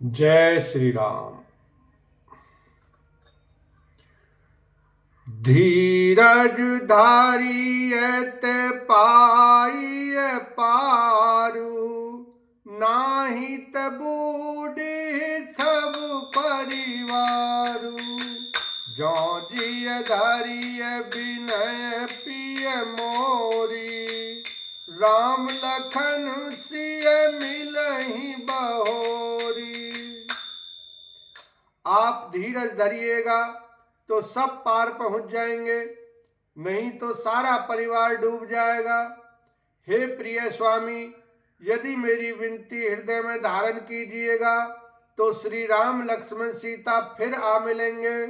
जय श्री राम। धीरज धारियत पाइय पारू, नाही त बूढ़े सब परिवारू। जो जिय धरिय विनय पिय मोरी, राम लखन सिय मिलहि बहोरी। आप धीरज धरिएगा तो सब पार पहुंच जाएंगे, नहीं तो सारा परिवार डूब जाएगा। हे प्रिय स्वामी, यदि मेरी विनती हृदय में धारण कीजिएगा तो श्री राम लक्ष्मण सीता फिर आ मिलेंगे।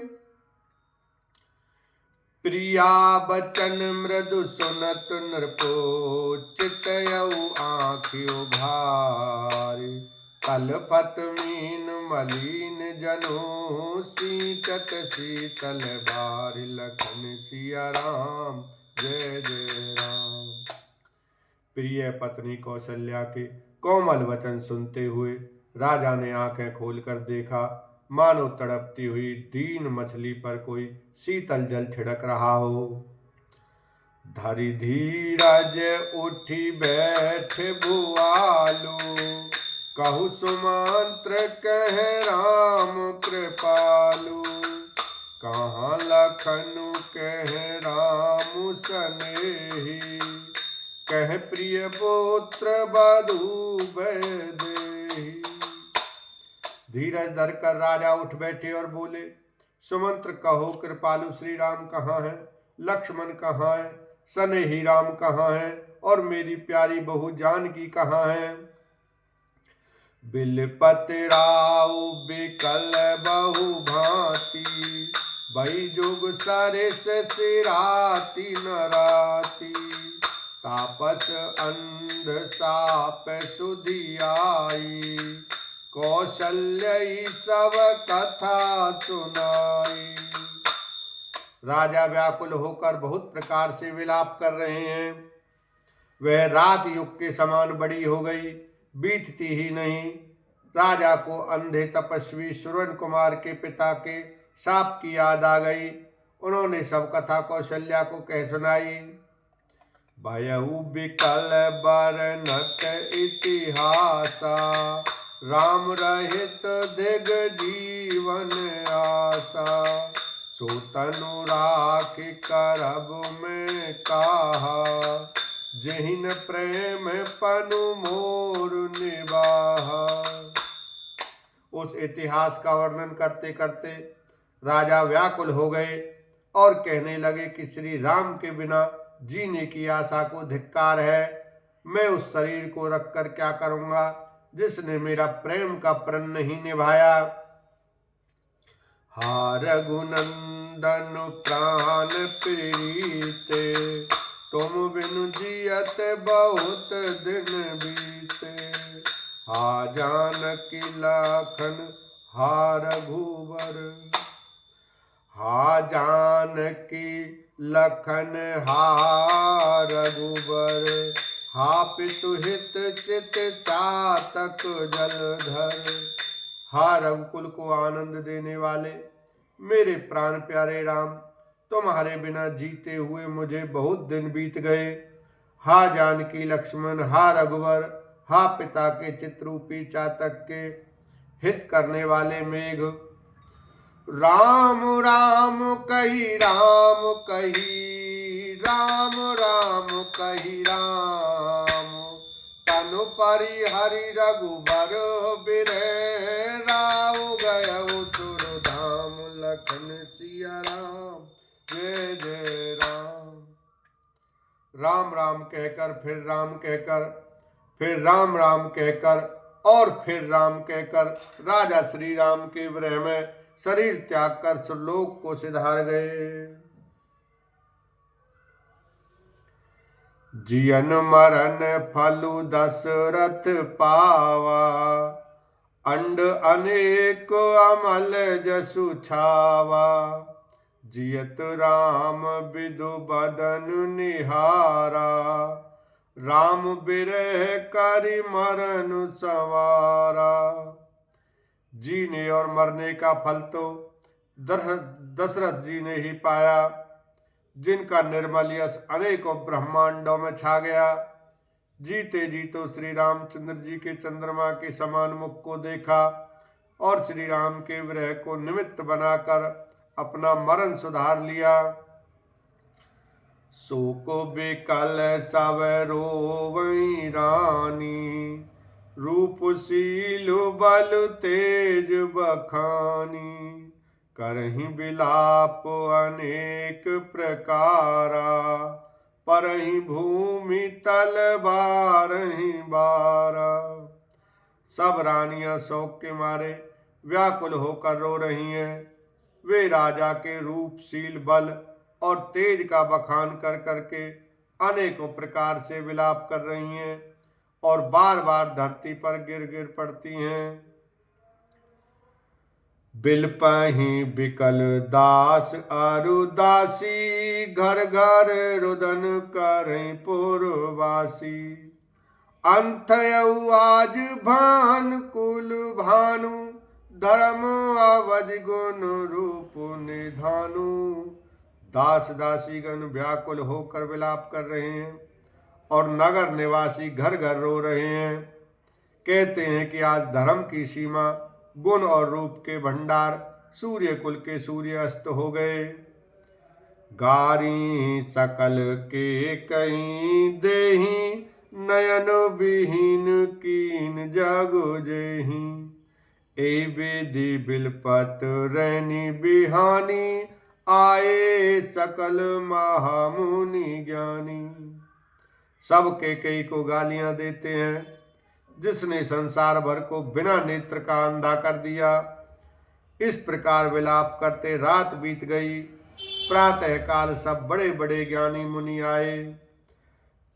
प्रिया बचन मृदु सुनत नृपो, चितयउ आँखि उघारे। कलपत मीन मलिन जनो, सींचत शीतल बारि। लखन सिया राम जय जय राम। प्रिय पत्नी कौशल्या के कोमल वचन सुनते हुए राजा ने आंखें खोलकर देखा, मानो तड़पती हुई दीन मछली पर कोई शीतल जल छिड़क रहा हो। धरि धीरज उठी बैठ भुआलु, कहु सुमंत्र कह राम कृपालु। कहाँ लखनु कह राम सनेही, कह प्रिय पुत्र बधु देही। धीरज धरकर राजा उठ बैठे और बोले, सुमंत्र कहो कृपालु श्री राम कहाँ है, लक्ष्मण कहाँ है, सनेही राम कहाँ है, और मेरी प्यारी बहू जानकी कहाँ है। बिलपत राउ बिकल बहु भांति, भई जुग सरिस सिराती नराती। तापस अंध साप सुधियाई, कौशल्य सब कथा सुनाई। राजा व्याकुल होकर बहुत प्रकार से विलाप कर रहे हैं। वह रात युग के समान बड़ी हो गई, बीतती ही नहीं। राजा को अंधे तपस्वी श्रवण कुमार के पिता के शाप की याद आ गई। उन्होंने सब कथा कौशल्या को कह सुनाई। भयउ बिकल बरनत इतिहासा, राम रहित दिग जीवन आशा। सो तनु राखि करब में काहा, जहिन प्रेम पनु मोर निबाहा। उस इतिहास का वर्णन करते करते राजा व्याकुल हो गए और कहने लगे कि श्री राम के बिना जीने की आशा को धिक्कार है। मैं उस शरीर को रखकर क्या करूंगा जिसने मेरा प्रेम का प्रण नहीं निभाया। हा रघुनंदन प्राण प्रीते, तुम बिनु जियत बहुत दिन बीते। हा जानकी लखन हा रघुवर, हा जानकी लखन हा रघुबर। हा पितु हित चित चातक जलधर। हा रघुकुल को आनंद देने वाले मेरे प्राण प्यारे राम, तुम्हारे बिना जीते हुए मुझे बहुत दिन बीत गए। हा जानकी लक्ष्मण हा रघुवर, हा पिता के चित्ररूपी चातक के हित करने वाले मेघ। राम राम कही राम कही, राम राम कही राम। तनु परि हरि रघुबर बिरह, राव गयउ तुर धाम। लखन सिया राम जय जय राम। राम राम कहकर फिर राम कहकर, फिर राम राम कहकर और फिर राम कहकर राजा श्री राम के विरह में शरीर त्याग कर सुरलोक को सिधार गए। जियन मरण फलु दशरथ पावा, अंड अनेक अमल जसु छावा। जियत राम विदु बदन निहारा, राम बिरह करि मरन संवारा। जीने और मरने का फल तो दशरथ जी ने ही पाया, जिनका निर्मल यश अनेकों ब्रह्मांडों में छा गया। जीते जी तो श्री रामचंद्र जी के चंद्रमा के समान मुख को देखा और श्री राम के विरह को निमित्त बनाकर अपना मरण सुधार लिया। शोक बिकल सब रोवई रानी, रूपशील बल तेज बखानी। करहि बिलाप अनेक प्रकारा, परहि भूमि तल बारहि बारा। सब रानियां शोक के मारे व्याकुल होकर रो रही हैं। वे राजा के रूपशील बल और तेज का बखान कर करके अनेकों प्रकार से विलाप कर रही हैं और बार बार धरती पर गिर गिर पड़ती हैं। बिलपहि बिकल दास अरुदासी, घर घर रुदन करहि पुरवासी। अंतयउ आज भान कुल भानु, धर्म अवज गुण रूप निधानु। दास दासीगण व्याकुल होकर विलाप कर रहे हैं और नगर निवासी घर घर रो रहे हैं। कहते हैं कि आज धर्म की सीमा, गुण और रूप के भंडार, सूर्य कुल के सूर्य अस्त हो गए। गारी सकल के कहीं देही, नयन विहीन कीन जग जेही। ए बेदी बिलपत रैनी बिहानी, आए सकल महामुनि ज्ञानी। सब कई को गालियां देते हैं, जिसने संसार भर को बिना नेत्र का अंधा कर दिया। इस प्रकार विलाप करते रात बीत गई। प्रातः काल सब बड़े बड़े ज्ञानी मुनि आए।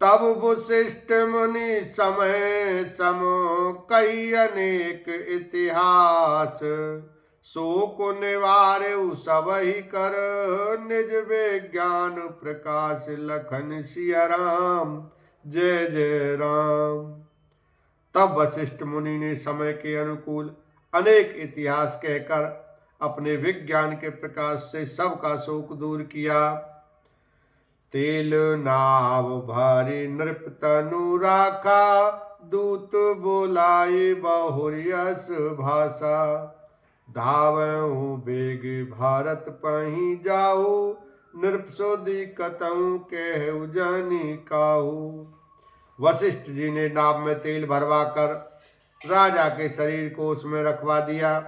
तब वशिष्ठ मुनि समय सम, कई अनेक इतिहास। शोक निवारउ सबहि कर, निज विज्ञान प्रकाश। लखन सिया राम, जय जय राम। तब वशिष्ठ मुनि ने समय के अनुकूल अनेक इतिहास कहकर अपने विज्ञान के प्रकाश से सबका शोक दूर किया। तेल नाव भारी नृप तनु राखा, दूत बोलाए बहुरियस भाषा। धावऊ बेग भारत पही जाऊ, नृपसोदी कतऊ कहु जानी काहू। वशिष्ठ जी ने नाव में तेल भरवा कर राजा के शरीर को उसमें रखवा दिया।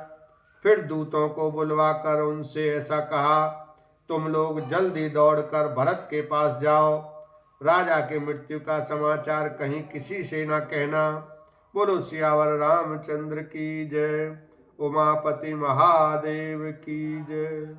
फिर दूतों को बुलवा कर उनसे ऐसा कहा, तुम लोग जल्दी दौड़कर भरत के पास जाओ। राजा के मृत्यु का समाचार कहीं किसी से न कहना। बोलो सियावर रामचंद्र की जय। उमापति महादेव की जय।